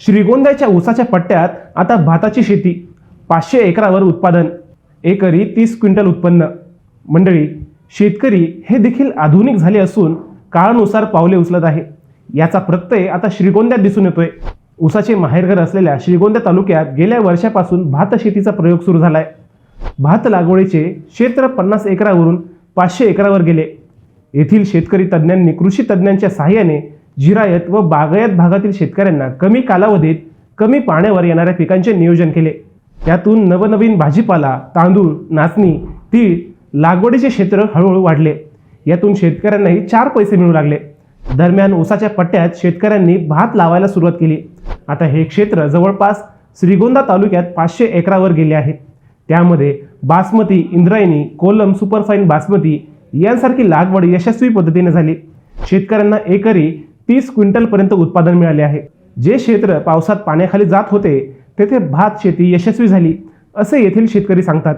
श्रीगोंद्याच्या ऊसाच्या पट्ट्यात आता भाताची शेती, 500 एकरावर उत्पादन, एकरी 30 क्विंटल उत्पन्न। मंडळी, शेतकरी हे देखील आधुनिक झाले असून काळानुसार पावले उचलत आहे। याचा प्रत्यय आता श्रीगोंद्यात दिसून येतोय। ऊसाचे माहेरघर असलेल्या श्रीगोंदा तालुक्यात गेल्या वर्षापासून भात शेतीचा प्रयोग सुरू झालाय। भात लागवडीचे क्षेत्र 50 एकरावरून 500 एकरावर गेले। येथील शेतकरी तज्ञांनी कृषी तज्ञांच्या सहाय्याने जिरायत व बागायत भागातील शेतकऱ्यांना कमी कालावधीत कमी पाण्यावर येणाऱ्या पिकांचे नियोजन केले। त्यातून नवनवीन भाजीपाला, तांदूळ, नाचणी, तीळ लागवडीचे क्षेत्र हळूहळू वाढले। यातून शेतकऱ्यांनाही 4 पैसे मिळू लागले। दरम्यान ऊसाच्या पट्ट्यात शेतकऱ्यांनी भात लावायला सुरुवात केली। आता हे क्षेत्र जवळपास श्रीगोंदा तालुक्यात 500 एकरावर गेले आहे। त्यामध्ये बासमती, इंद्रायणी, कोलम सुपरफाईन बासमती यांसारखी लागवड यशस्वी पद्धतीने झाली। शेतकऱ्यांना एकरी 30 क्विंटल पर्यंत उत्पादन मिळाले आहे। जे क्षेत्र पावसात पाण्याखाली जात होते तेथे भात शेती यशस्वी झाली, असे येथील शेतकरी सांगतात।